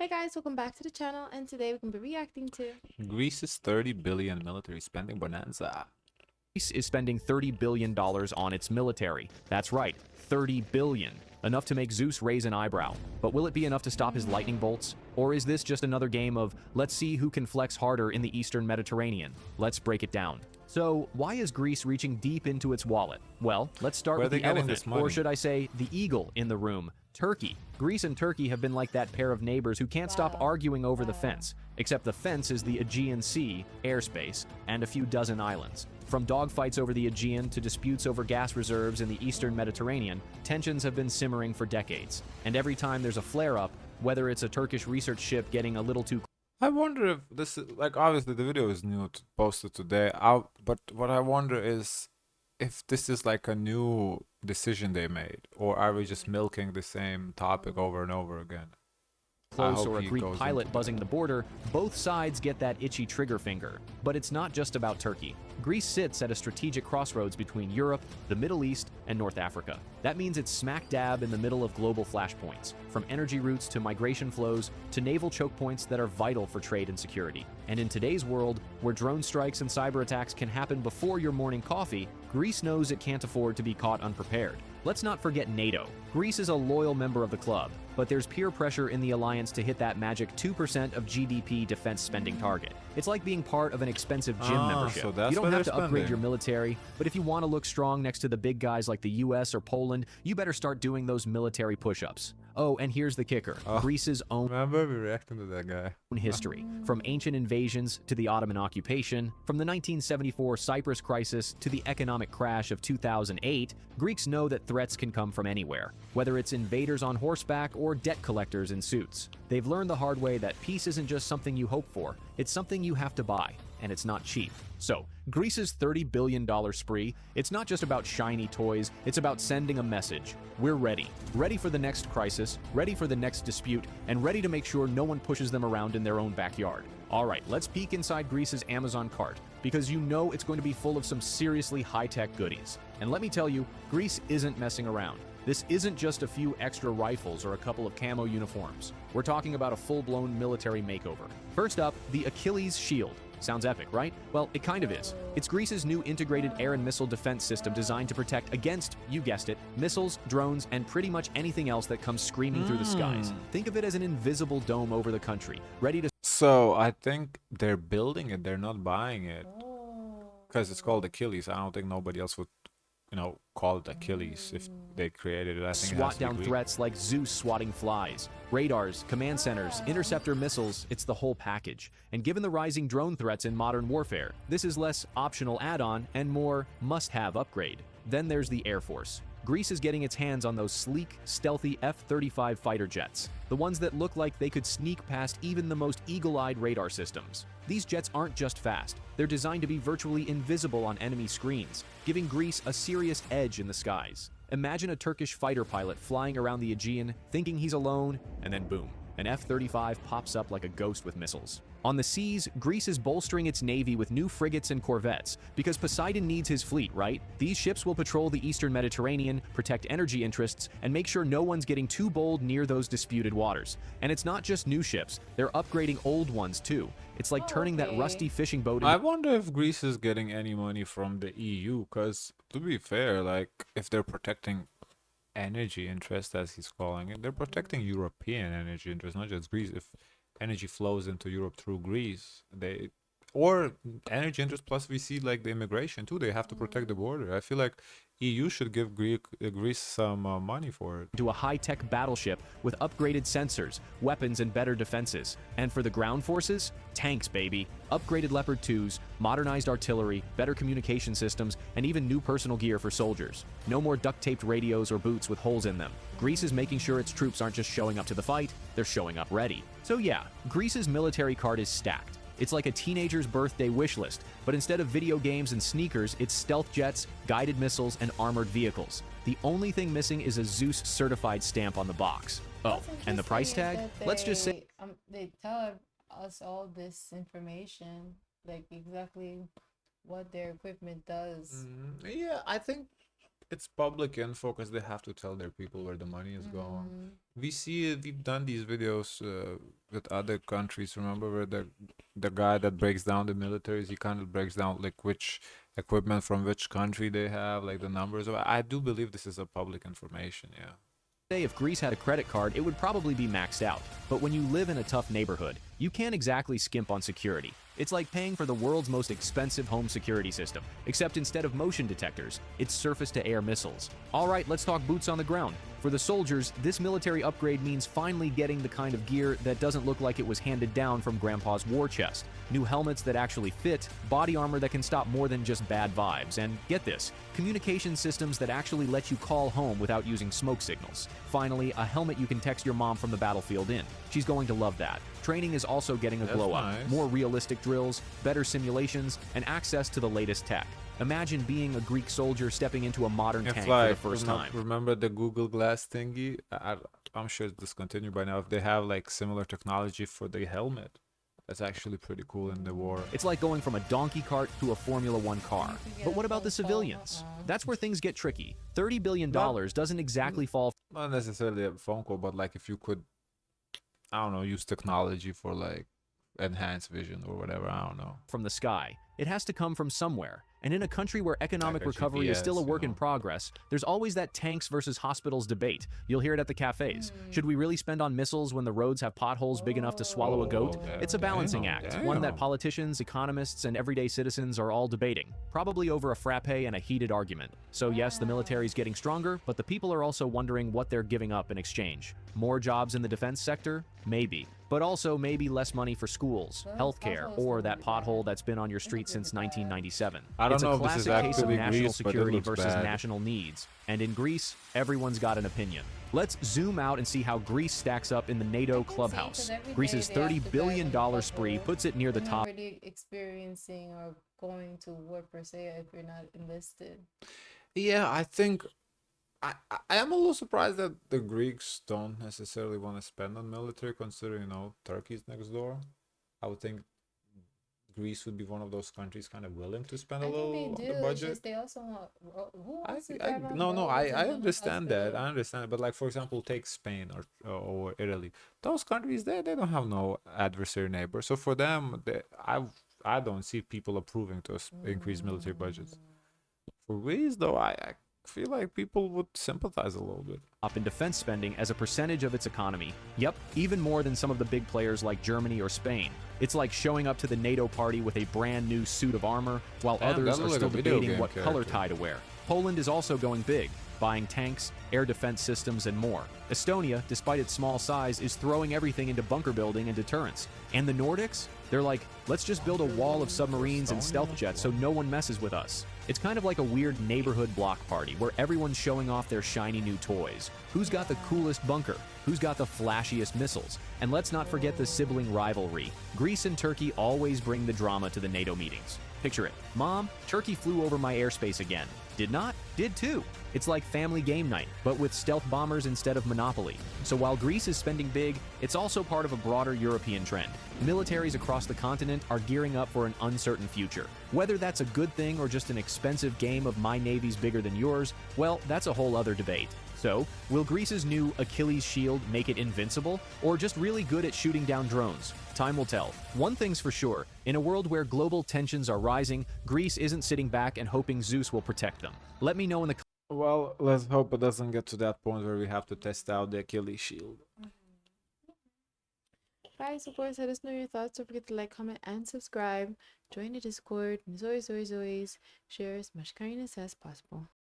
Hey guys, welcome back to the channel, and today we're going to be reacting to Greece's 30 billion military spending bonanza. Greece is spending $30 billion on its military. That's right, $30 billion. Enough to make Zeus raise an eyebrow. But will it be enough to stop his lightning bolts? Or is this just another game of, let's see who can flex harder in the Eastern Mediterranean? Let's break it down. So, why is Greece reaching deep into its wallet? Well, let's start Where are with they the getting elephant, this money? or should I say, the eagle in the room, Turkey. Greece and Turkey have been like that pair of neighbors who can't stop arguing over the fence. Except the fence is the Aegean Sea, airspace, and a few dozen islands. From dogfights over the Aegean to disputes over gas reserves in the Eastern Mediterranean, tensions have been simmering for decades. And every time there's a flare-up, whether it's a Turkish research ship getting a little too I wonder if this is like obviously the video is new posted today. But what I wonder is if this is like a new decision they made, or are we just milking the same topic over and over again? I close hope or a he Greek goes pilot into buzzing that. the border, both sides get that itchy trigger finger. But it's not just about Turkey. Greece sits at a strategic crossroads between Europe, the Middle East, and North Africa. That means it's smack dab in the middle of global flashpoints, from energy routes to migration flows to naval choke points that are vital for trade and security. And in today's world, where drone strikes and cyber attacks can happen before your morning coffee, Greece knows it can't afford to be caught unprepared. Let's not forget NATO. Greece is a loyal member of the club, but there's peer pressure in the alliance to hit that magic 2% of GDP defense spending target. It's like being part of an expensive gym membership. So that's You don't why have they're to upgrade spending. your military, but if you want to look strong next to the big guys like the US or Poland, you better start doing those military push-ups. Oh, and here's the kicker. Greece's own Remember we reacting to that guy? history, from ancient invasions to the Ottoman occupation, from the 1974 Cyprus crisis to the economic crash of 2008, Greeks know that threats can come from anywhere, whether it's invaders on horseback or debt collectors in suits. They've learned the hard way that peace isn't just something you hope for, it's something you have to buy, and it's not cheap. So, Greece's $30 billion spree, it's not just about shiny toys, it's about sending a message. We're ready. Ready for the next crisis, ready for the next dispute, and ready to make sure no one pushes them around in their own backyard. Alright, let's peek inside Greece's Amazon cart, because you know it's going to be full of some seriously high-tech goodies. And let me tell you, Greece isn't messing around. This isn't just a few extra rifles or a couple of camo uniforms. We're talking about a full-blown military makeover. First up, the Achilles Shield. Sounds epic, right? Well, it kind of is. It's Greece's new integrated air and missile defense system designed to protect against, you guessed it, missiles, drones, and pretty much anything else that comes screaming through the skies. Think of it as an invisible dome over the country, ready to So I think they're building it, they're not buying it. Because it's called Achilles. I don't think nobody else would, call it Achilles if they created it. I think it has swat to be down Greek. threats like Zeus swatting flies. Radars, command centers, interceptor missiles, it's the whole package. And given the rising drone threats in modern warfare, this is less optional add-on and more must-have upgrade. Then there's the Air Force. Greece is getting its hands on those sleek, stealthy F-35 fighter jets, the ones that look like they could sneak past even the most eagle-eyed radar systems. These jets aren't just fast, they're designed to be virtually invisible on enemy screens, giving Greece a serious edge in the skies. Imagine a Turkish fighter pilot flying around the Aegean, thinking he's alone, and then boom, an F-35 pops up like a ghost with missiles. On the seas, Greece is bolstering its navy with new frigates and corvettes, because Poseidon needs his fleet, right? These ships will patrol the Eastern Mediterranean, protect energy interests, and make sure no one's getting too bold near those disputed waters. And it's not just new ships, they're upgrading old ones too. It's like turning that rusty fishing boat I into wonder if Greece is getting any money from the EU, because to be fair, like if they're protecting energy interest, as he's calling it, they're protecting European energy interest, not just Greece. If energy flows into Europe through Greece, or energy interest plus we see like the immigration too. They have to protect the border. I feel like EU should give Greece some money for it. a high-tech battleship with upgraded sensors, weapons, and better defenses. And for the ground forces, tanks, baby. Upgraded Leopard 2s, modernized artillery, better communication systems, and even new personal gear for soldiers. No more duct-taped radios or boots with holes in them. Greece is making sure its troops aren't just showing up to the fight, they're showing up ready. So yeah, Greece's military card is stacked. It's like a teenager's birthday wish list, but instead of video games and sneakers, it's stealth jets, guided missiles, and armored vehicles. The only thing missing is a Zeus certified stamp on the box. Oh, and the price tag? Let's just say they tell us all this information, like exactly what their equipment does. Yeah, I think it's public info because they have to tell their people where the money is going. We see it. We've done these videos with other countries. Remember where the guy that breaks down the militaries, he kind of breaks down like which equipment from which country they have, like the numbers. I do believe this is a public information. Yeah. If Greece had a credit card, it would probably be maxed out. But when you live in a tough neighborhood, you can't exactly skimp on security. It's like paying for the world's most expensive home security system, except instead of motion detectors, it's surface-to-air missiles. All right, let's talk boots on the ground. For the soldiers, this military upgrade means finally getting the kind of gear that doesn't look like it was handed down from Grandpa's war chest. New helmets that actually fit, body armor that can stop more than just bad vibes, and get this, communication systems that actually let you call home without using smoke signals. Finally, a helmet you can text your mom from the battlefield in. She's going to love that. Training is also getting a glow up. Nice. More realistic drills, better simulations, and access to the latest tech. Imagine being a Greek soldier stepping into a modern tank for the first time. Remember the Google Glass thingy? I'm sure it's discontinued by now. If they have like similar technology for the helmet, that's actually pretty cool in the war. It's like going from a donkey cart to a Formula One car. But what about the civilians? That's where things get tricky. $30 billion doesn't exactly fall Not necessarily a phone call, but like if you could, I don't know, use technology for like enhanced vision or whatever, I don't know. from the sky. It has to come from somewhere. And in a country where economic Like a recovery is still a GPS, work you in know. progress, there's always that tanks versus hospitals debate. You'll hear it at the cafes. Should we really spend on missiles when the roads have potholes big enough to swallow a goat? Oh, It's a balancing act, one that damn. politicians, economists, and everyday citizens are all debating, probably over a frappe and a heated argument. So yes, the military's getting stronger, but the people are also wondering what they're giving up in exchange. More jobs in the defense sector? Maybe. But also maybe less money for schools, healthcare, or that pothole that's been on your street since 1997. I don't It's know a if this is classic case of actually national Greece, but it security looks versus bad. national needs. And in Greece, everyone's got an opinion. Let's zoom out and see how Greece stacks up in the NATO clubhouse. Greece's $30 billion spree puts it near the You're top. not really experiencing or going to war per se if you're not enlisted. Yeah, I think I am a little surprised that the Greeks don't necessarily want to spend on military, considering, you know, Turkey's next door. I would think Greece would be one of those countries kind of willing to spend a I little think on they the do. It's budget. just they also want who I, wants to I drive on no no roads and I build a understand that. I hospital? understand, but like for example, take Spain or Italy. Those countries they don't have no adversary neighbor. So for them, I don't see people approving to increase military budgets. For Greece though, I feel like people would sympathize a little bit. Up in defense spending as a percentage of its economy. Yep, even more than some of the big players like Germany or Spain. It's like showing up to the NATO party with a brand new suit of armor, while Damn, others that are looks like still a video debating game what color character. tie to wear. Poland is also going big, buying tanks, air defense systems, and more. Estonia, despite its small size, is throwing everything into bunker building and deterrence. And the Nordics? They're like, let's just build a wall of submarines and stealth jets so no one messes with us. It's kind of like a weird neighborhood block party where everyone's showing off their shiny new toys. Who's got the coolest bunker? Who's got the flashiest missiles? And let's not forget the sibling rivalry. Greece and Turkey always bring the drama to the NATO meetings. Picture it. Mom, Turkey flew over my airspace again. Did not? Did too. It's like family game night, but with stealth bombers instead of Monopoly. So while Greece is spending big, it's also part of a broader European trend. Militaries across the continent are gearing up for an uncertain future. Whether that's a good thing or just an expensive game of my navy's bigger than yours, well, that's a whole other debate. So, will Greece's new Achilles shield make it invincible, or just really good at shooting down drones? Time will tell. One thing's for sure, in a world where global tensions are rising, Greece isn't sitting back and hoping Zeus will protect them. Let me know in the Well, let's hope it doesn't get to that point where we have to test out the Achilles shield. Guys, of course, let us know your thoughts. Don't forget to like, comment, and subscribe. Join the Discord. And as always, share as much kindness as possible.